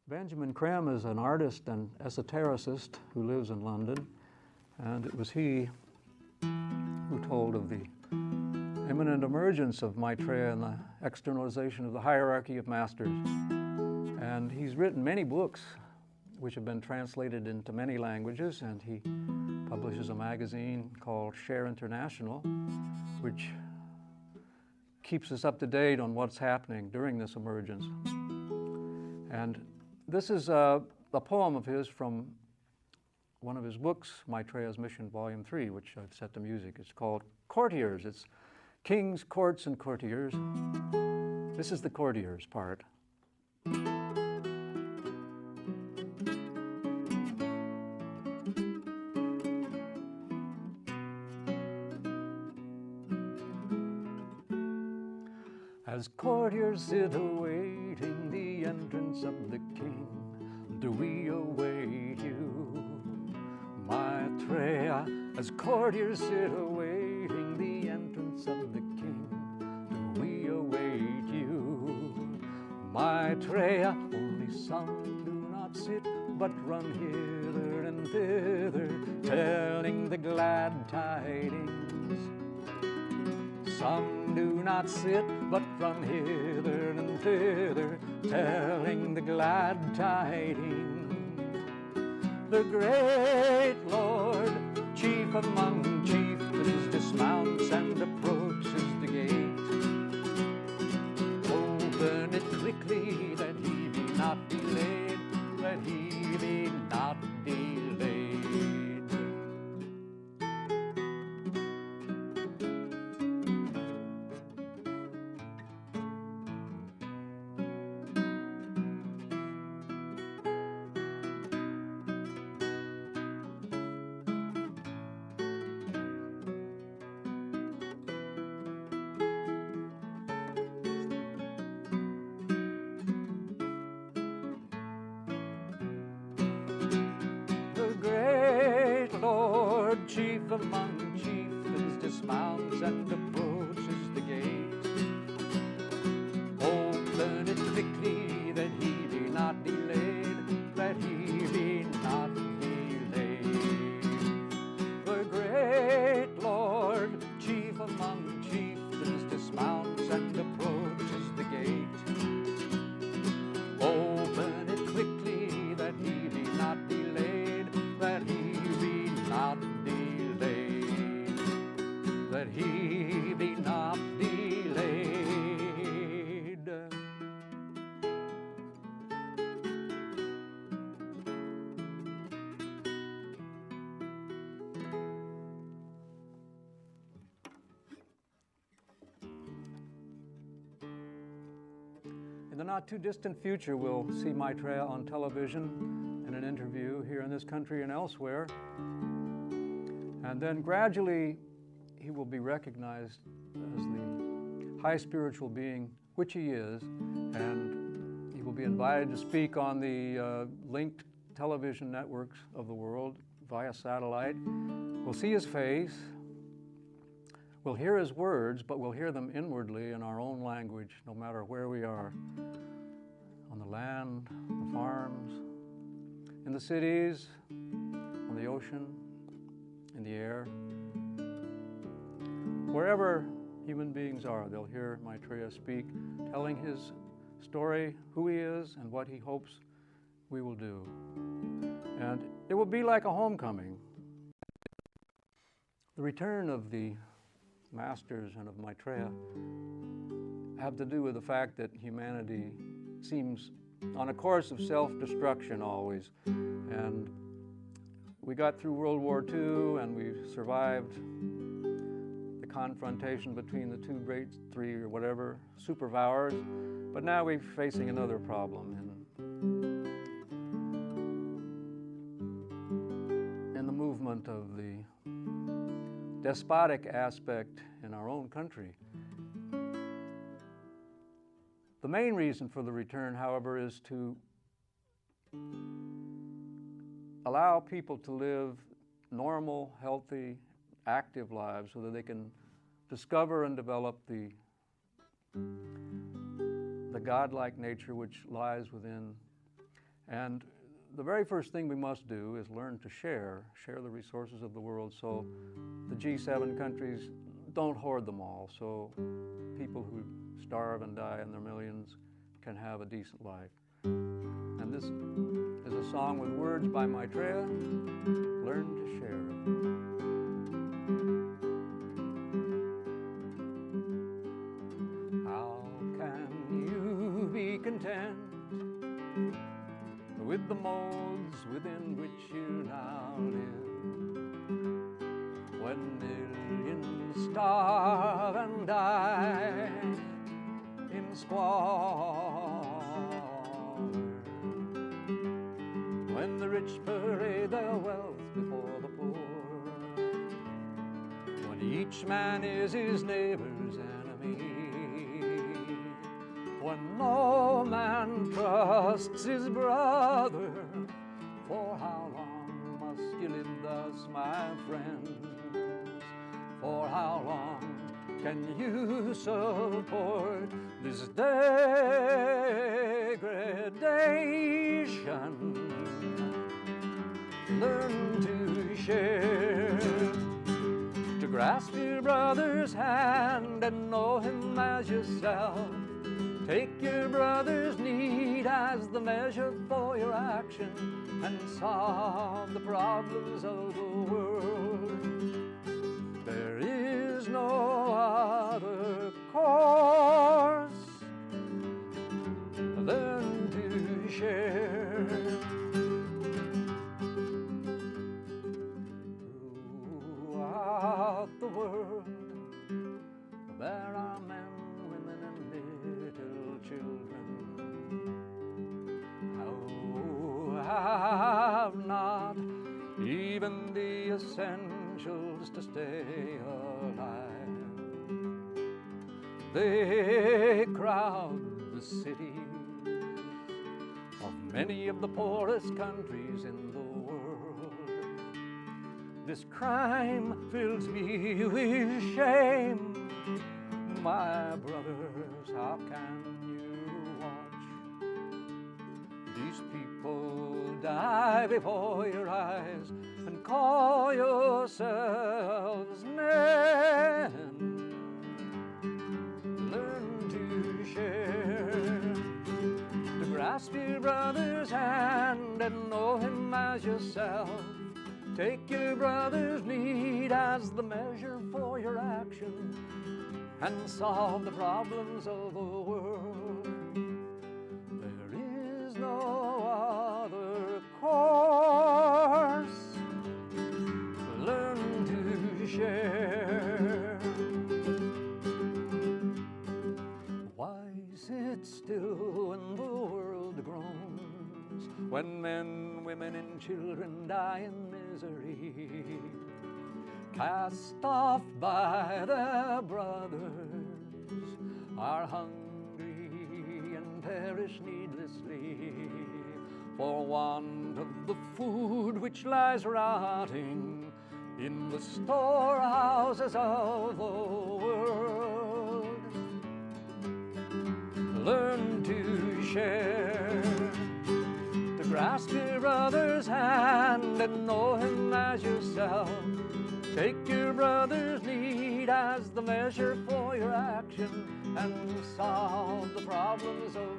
Benjamin Creme is an artist and esotericist who lives in London, and it was he who told of the imminent emergence of Maitreya and the externalization of the hierarchy of masters. And he's written many books which have been translated into many languages, and he publishes a magazine called Share International, which keeps us up to date on what's happening during this emergence. And this is a poem of his from one of his books, Maitreya's Mission, Volume 3, which I've set to music. It's called Courtiers. It's Kings, Courts, and Courtiers. This is the courtiers part. As courtiers sit awaiting the entrance of the king, do we await you, Maitreya? As courtiers sit awaiting the entrance of the king, do we await you, Maitreya? Only some do not sit, but run hither and thither, telling the glad tidings. Some do not sit, but run hither and thither, telling the glad tidings. The great Lord, chief among chieftains, dismounts and approaches the gate. Open it quickly, that he be not delayed, that he be not delayed. Chief among chieftains, dismounts and approaches the gate. Open it quickly, that he be not delayed, that he be not delayed. The great Lord, chief among chieftains, dismounts and approaches the gate. Open it quickly, that he be not delayed, that he be not delayed, that he be not delayed. In the not too distant future, we'll see Maitreya on television in an interview here in this country and elsewhere. And then gradually, he will be recognized as the high spiritual being, which he is, and he will be invited to speak on the linked television networks of the world via satellite. We'll see his face, we'll hear his words, but we'll hear them inwardly in our own language, no matter where we are, on the land, the farms, in the cities, on the ocean, in the air. Wherever human beings are, they'll hear Maitreya speak, telling his story, who he is, and what he hopes we will do. And it will be like a homecoming. The return of the masters and of Maitreya have to do with the fact that humanity seems on a course of self-destruction always. And we got through World War II, and we survived the confrontation between the two great three or whatever superpowers, but now we're facing another problem in the movement of the despotic aspect in our own country. The main reason for the return, however, is to allow people to live normal, healthy, active lives so that they can discover and develop the godlike nature which lies within And the very first thing we must do is learn to share the resources of the world, so the G7 countries don't hoard them all, so people who starve and die in their millions can have a decent life. And this is a song with words by Maitreya, Learn to Share. How can you be content with the molds within which you now live, when millions starve and die in squalor, when the rich parade their wealth before the poor, when each man is his neighbor's enemy, when no man trusts his brother? For how long must you live thus, my friends? For how long can you support this degradation? Learn to share, to grasp your brother's hand and know him as yourself. Take your brother's need as the measure for your action and solve the problems of the world. There is no other course. Learn to share. Throughout the world, there are men, women, and little children who have not even the essentials to stay alive. They crowd the cities of many of the poorest countries in the world. This crime fills me with shame. My brothers, how can you watch these people die before your eyes and call yourselves men? Learn to share, to grasp your brother's hand and know him as yourself. Take your brother's need as the measure for your action and solve the problems of the world. There is no other course. Learn to share. Why sit still when the world groans, when men, women, and children die in misery, cast off by their brothers, are hungry and perish needlessly for want of the food which lies rotting in the storehouses of the world. Learn to share, to grasp your brother's hand and know him as yourself. Take your brother's need as the measure for your action and solve the problems of